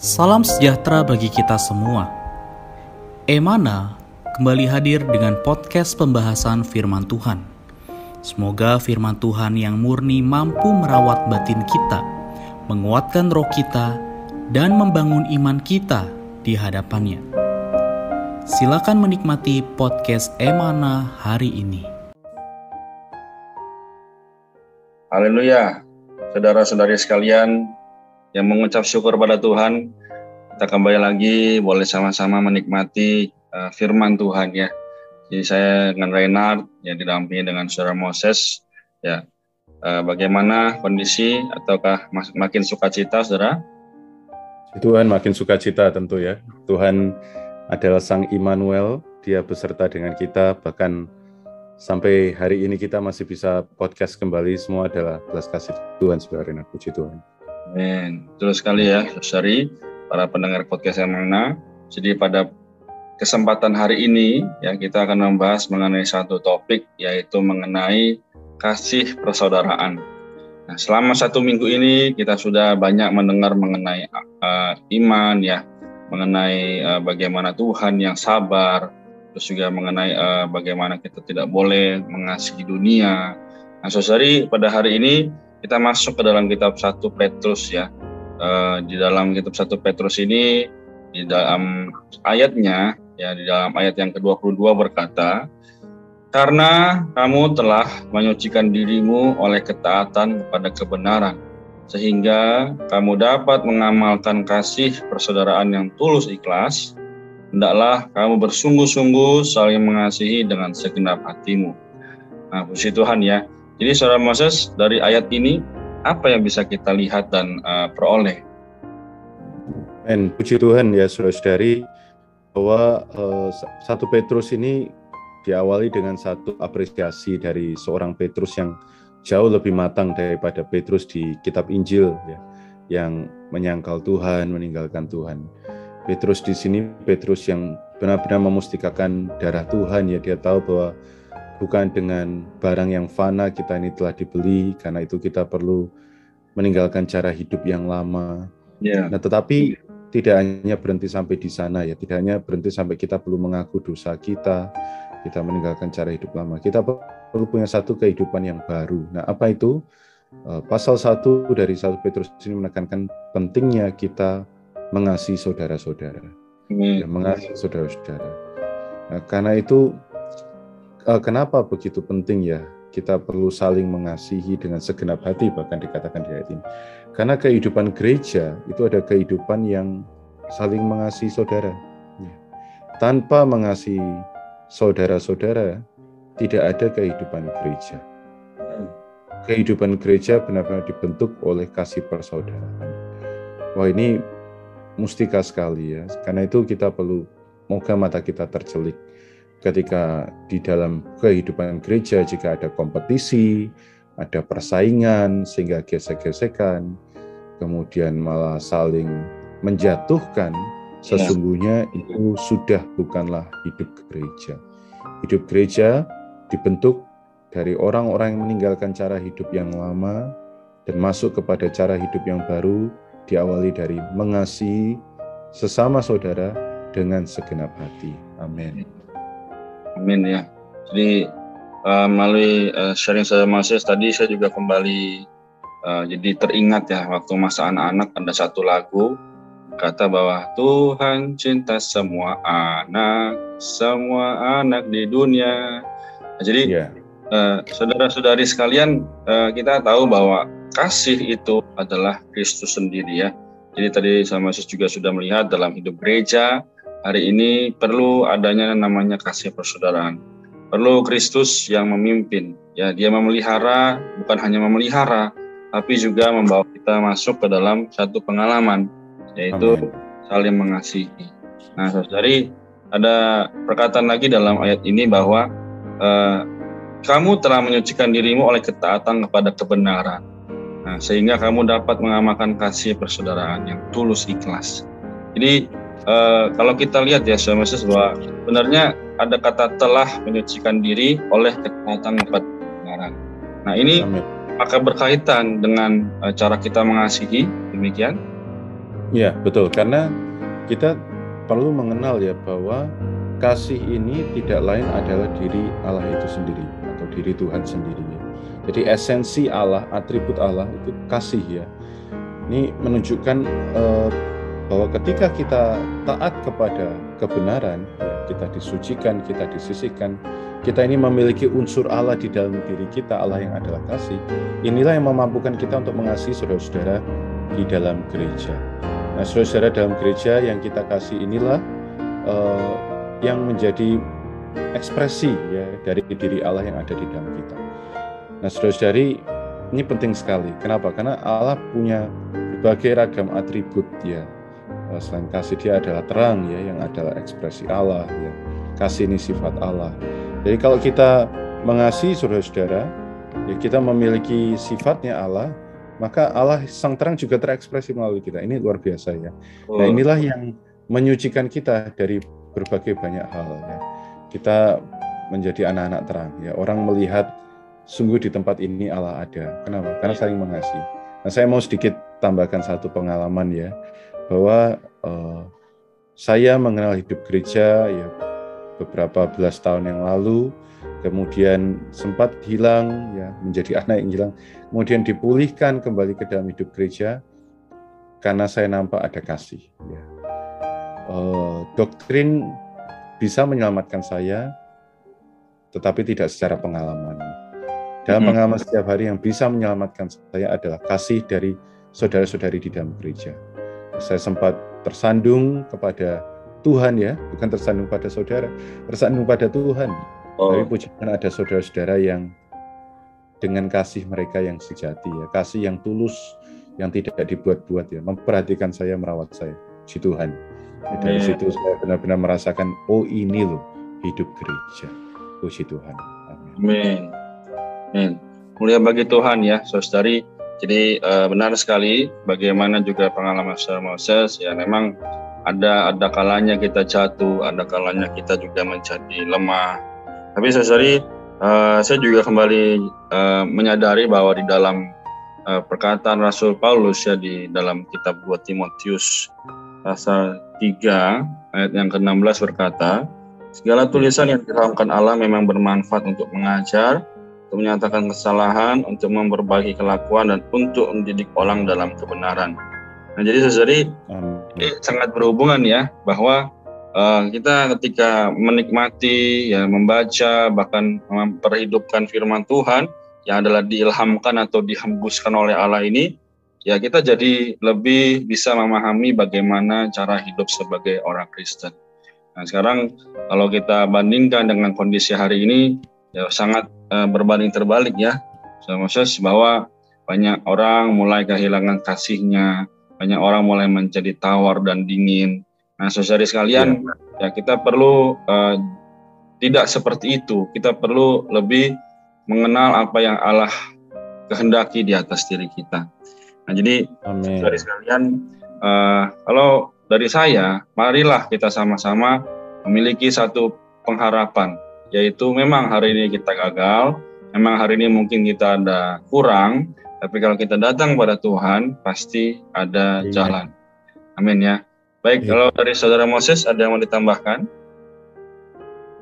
Salam sejahtera bagi kita semua. Emana kembali hadir dengan podcast pembahasan firman Tuhan. Semoga firman Tuhan yang murni mampu merawat batin kita, menguatkan roh kita, dan membangun iman kita di hadapannya. Silakan menikmati podcast Emana hari ini. Haleluya, saudara-saudari sekalian yang mengucap syukur pada Tuhan, kita kembali lagi boleh sama-sama menikmati firman Tuhan ya. Jadi saya dengan Reinhard yang didampingi dengan saudara Moses ya. Bagaimana kondisi ataukah makin sukacita saudara? Tuhan makin sukacita tentu ya. Tuhan adalah Sang Immanuel, Dia beserta dengan kita, bahkan sampai hari ini kita masih bisa podcast kembali, semua adalah belas kasih Tuhan, saudara Reinhard. Puji Tuhan. Amin. Betul sekali ya, saudari, para pendengar podcast Emana. Jadi pada kesempatan hari ini ya kita akan membahas mengenai satu topik, yaitu mengenai kasih persaudaraan. Nah, selama 1 minggu ini kita sudah banyak mendengar mengenai iman ya, mengenai bagaimana Tuhan yang sabar, terus juga mengenai bagaimana kita tidak boleh mengasihi dunia. Nah, saudari, pada hari ini kita masuk ke dalam kitab 1 Petrus ya. Di dalam kitab 1 Petrus ini, di dalam ayatnya ya, di dalam ayat yang ke-22 berkata, "Karena kamu telah menyucikan dirimu oleh ketaatan kepada kebenaran, sehingga kamu dapat mengamalkan kasih persaudaraan yang tulus ikhlas, hendaklah kamu bersungguh-sungguh saling mengasihi dengan segenap hatimu." Nah, puji Tuhan ya. Jadi saudara Moses, dari ayat ini apa yang bisa kita lihat dan peroleh? Dan puji Tuhan ya saudara-saudari, bahwa 1 Petrus ini diawali dengan satu apresiasi dari seorang Petrus yang jauh lebih matang daripada Petrus di kitab Injil ya, yang menyangkal Tuhan, meninggalkan Tuhan. Petrus di sini Petrus yang benar-benar memustikakan darah Tuhan ya, dia tahu bahwa bukan dengan barang yang fana kita ini telah dibeli, karena itu kita perlu meninggalkan cara hidup yang lama. Yeah. Nah, tetapi tidak hanya berhenti sampai di sana ya, tidak hanya berhenti sampai kita perlu mengaku dosa kita meninggalkan cara hidup lama. Kita perlu punya satu kehidupan yang baru. Nah, apa itu? Pasal 1 dari 1 Petrus ini menekankan pentingnya kita mengasihi saudara-saudara. Ya, mengasihi saudara-saudara. Nah, karena itu kenapa begitu penting ya kita perlu saling mengasihi dengan segenap hati, bahkan dikatakan di ayat ini. Karena kehidupan gereja itu ada kehidupan yang saling mengasihi saudara. Tanpa mengasihi saudara-saudara, tidak ada kehidupan gereja. Kehidupan gereja benar-benar dibentuk oleh kasih persaudaraan. Wah, ini mustika sekali ya. Karena itu kita perlu, moga mata kita tercelik ketika di dalam kehidupan gereja, jika ada kompetisi, ada persaingan, sehingga gesek-gesekan, kemudian malah saling menjatuhkan, sesungguhnya itu sudah bukanlah hidup gereja. Hidup gereja dibentuk dari orang-orang yang meninggalkan cara hidup yang lama dan masuk kepada cara hidup yang baru, diawali dari mengasihi sesama saudara dengan segenap hati. Amin. Amin ya. Jadi melalui sharing saya Moses tadi, saya juga kembali jadi teringat ya, waktu masa anak-anak ada satu lagu kata bahwa Tuhan cinta semua anak di dunia. Nah, jadi saudara-saudari sekalian, kita tahu bahwa kasih itu adalah Kristus sendiri ya. Jadi tadi sama Moses juga sudah melihat dalam hidup gereja hari ini perlu adanya namanya kasih persaudaraan. Perlu Kristus yang memimpin. Ya, Dia memelihara, bukan hanya memelihara, tapi juga membawa kita masuk ke dalam satu pengalaman, yaitu saling mengasihi. Nah, saudari, ada perkataan lagi dalam ayat ini bahwa kamu telah menyucikan dirimu oleh ketaatan kepada kebenaran. Nah, sehingga kamu dapat mengamalkan kasih persaudaraan yang tulus ikhlas. Jadi kalau kita lihat ya, Saudara Moses, bahwa sebenarnya ada kata telah menyucikan diri oleh ketaatan kepada kebenaran. Nah, ini apakah berkaitan dengan cara kita mengasihi, demikian? Ya, betul. Karena kita perlu mengenal ya bahwa kasih ini tidak lain adalah diri Allah itu sendiri atau diri Tuhan sendiri ya. Jadi esensi Allah, atribut Allah itu kasih ya. Ini menunjukkan bahwa ketika kita taat kepada kebenaran, ya, kita disucikan, kita disisihkan, kita ini memiliki unsur Allah di dalam diri kita, Allah yang adalah kasih. Inilah yang memampukan kita untuk mengasihi saudara-saudara di dalam gereja. Nah, saudara-saudara dalam gereja yang kita kasih inilah yang menjadi ekspresi ya dari diri Allah yang ada di dalam kita. Nah, saudara-saudari, ini penting sekali. Kenapa? Karena Allah punya berbagai ragam atribut ya. Selain kasih, dia adalah terang ya, yang adalah ekspresi Allah ya. Kasih ini sifat Allah. Jadi kalau kita mengasihi saudara-saudara, ya kita memiliki sifatnya Allah, maka Allah sang terang juga terekspresi melalui kita. Ini luar biasa ya. Nah, inilah yang menyucikan kita dari berbagai banyak hal ya. Kita menjadi anak-anak terang ya. Orang melihat sungguh di tempat ini Allah ada. Kenapa? Karena saling mengasihi. Nah, saya mau sedikit tambahkan satu pengalaman ya, bahwa saya mengenal hidup gereja ya beberapa belas tahun yang lalu, kemudian sempat hilang ya, menjadi anak yang hilang, kemudian dipulihkan kembali ke dalam hidup gereja karena saya nampak ada kasih ya. Doktrin bisa menyelamatkan saya, tetapi tidak secara pengalaman. Dalam pengalaman setiap hari yang bisa menyelamatkan saya adalah kasih dari saudara-saudari di dalam gereja. Saya sempat tersandung kepada Tuhan ya, bukan tersandung pada saudara, tersandung pada Tuhan. Tapi puji Tuhan ada saudara-saudara yang dengan kasih mereka yang sejati ya, kasih yang tulus, yang tidak dibuat-buat ya, memperhatikan saya, merawat saya. Puji Tuhan. Ya, dari situ saya benar-benar merasakan, oh ini loh hidup gereja. Puji Tuhan. Amin. Amin. Mulia bagi Tuhan ya, saudari. Jadi benar sekali bagaimana juga pengalaman Saudara Moses ya, memang ada kalanya kita jatuh, ada kalanya kita juga menjadi lemah. Tapi saudari, saya juga kembali menyadari bahwa di dalam perkataan Rasul Paulus ya, di dalam kitab 2 Timotius pasal 3 ayat yang ke-16 berkata, segala tulisan yang diilhamkan Allah memang bermanfaat untuk mengajar, untuk menyatakan kesalahan, untuk memperbaiki kelakuan, dan untuk mendidik orang dalam kebenaran. Nah, jadi saudari, ini sangat berhubungan ya, bahwa kita ketika menikmati, ya membaca, bahkan memperhidupkan firman Tuhan yang adalah diilhamkan atau dihembuskan oleh Allah ini, ya kita jadi lebih bisa memahami bagaimana cara hidup sebagai orang Kristen. Nah, sekarang kalau kita bandingkan dengan kondisi hari ini, ya sangat berbanding terbalik ya, Moses, bahwa banyak orang mulai kehilangan kasihnya, banyak orang mulai menjadi tawar dan dingin. Nah, saudari sekalian, ya kita perlu tidak seperti itu. Kita perlu lebih mengenal apa yang Allah kehendaki di atas diri kita. Nah, jadi saudari sekalian, kalau dari saya, marilah kita sama-sama memiliki satu pengharapan, yaitu memang hari ini kita gagal, memang hari ini mungkin kita ada kurang, tapi kalau kita datang pada Tuhan, pasti ada jalan. Amin ya. Baik, kalau dari Saudara Moses, ada yang mau ditambahkan?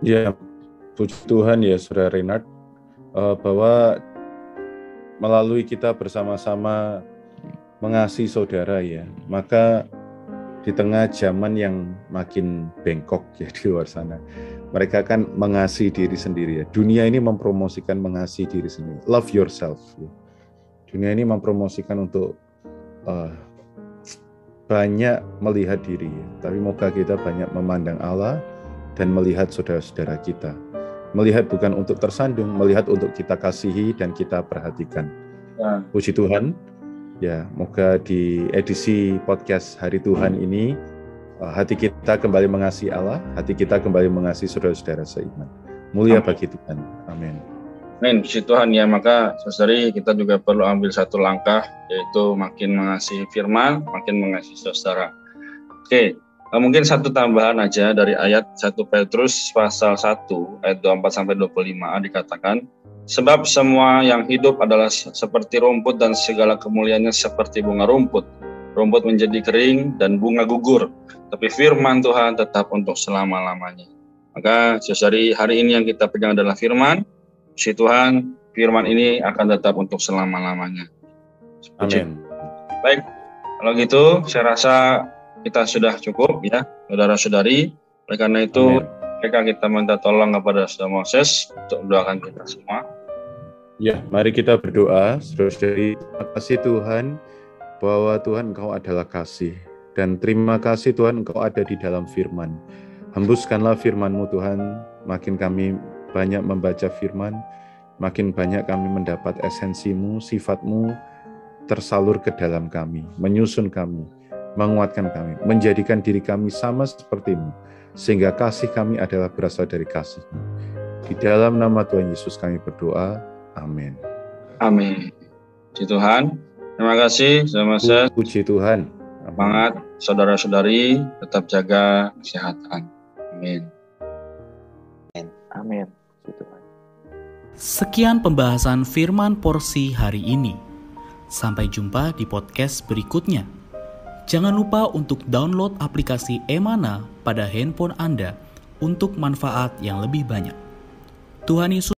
Ya, puji Tuhan ya Saudara Renard, bahwa melalui kita bersama-sama mengasihi saudara ya, maka di tengah zaman yang makin bengkok ya di luar sana, mereka kan mengasihi diri sendiri ya. Dunia ini mempromosikan mengasihi diri sendiri. Love yourself. Ya. Dunia ini mempromosikan untuk banyak melihat diri. Ya. Tapi moga kita banyak memandang Allah dan melihat saudara-saudara kita. Melihat bukan untuk tersandung, melihat untuk kita kasihi dan kita perhatikan. Ya. Puji Tuhan. Ya, moga di edisi podcast Hari Tuhan ini hati kita kembali mengasihi Allah, hati kita kembali mengasihi saudara-saudara seiman. Mulia bagi Tuhan. Amin. Amin. Puji Tuhan ya, maka saudari kita juga perlu ambil satu langkah, yaitu makin mengasihi firman, makin mengasihi saudara. Oke, mungkin satu tambahan aja dari ayat 1 Petrus pasal 1 ayat 24-25 dikatakan, sebab semua yang hidup adalah seperti rumput dan segala kemuliaannya seperti bunga rumput. rumput menjadi kering, dan bunga gugur. Tapi firman Tuhan tetap untuk selama-lamanya. Maka saudari, hari ini yang kita pegang adalah firman. Puji Tuhan, firman ini akan tetap untuk selama-lamanya. Amin. Baik, kalau gitu saya rasa kita sudah cukup ya, saudara-saudari. Oleh karena itu, kita minta tolong kepada Saudara Moses untuk mendoakan kita semua. Ya, mari kita berdoa. Saudara-saudari, terima kasih Tuhan bahwa Tuhan Engkau adalah kasih. Dan terima kasih Tuhan Engkau ada di dalam firman. Hembuskanlah firman-Mu Tuhan, makin kami banyak membaca firman, makin banyak kami mendapat esensi-Mu, sifat-Mu tersalur ke dalam kami, menyusun kami, menguatkan kami, menjadikan diri kami sama seperti-Mu, sehingga kasih kami adalah berasal dari kasih-Mu. Di dalam nama Tuhan Yesus kami berdoa, amin. Amin. Puji Tuhan. Terima kasih, Saudara Moses. Puji Tuhan. Semangat, saudara-saudari, tetap jaga kesehatan. Amin. Amin. Puji Tuhan. Sekian pembahasan firman porsi hari ini. Sampai jumpa di podcast berikutnya. Jangan lupa untuk download aplikasi Emana pada handphone Anda untuk manfaat yang lebih banyak. Tuhan Yesus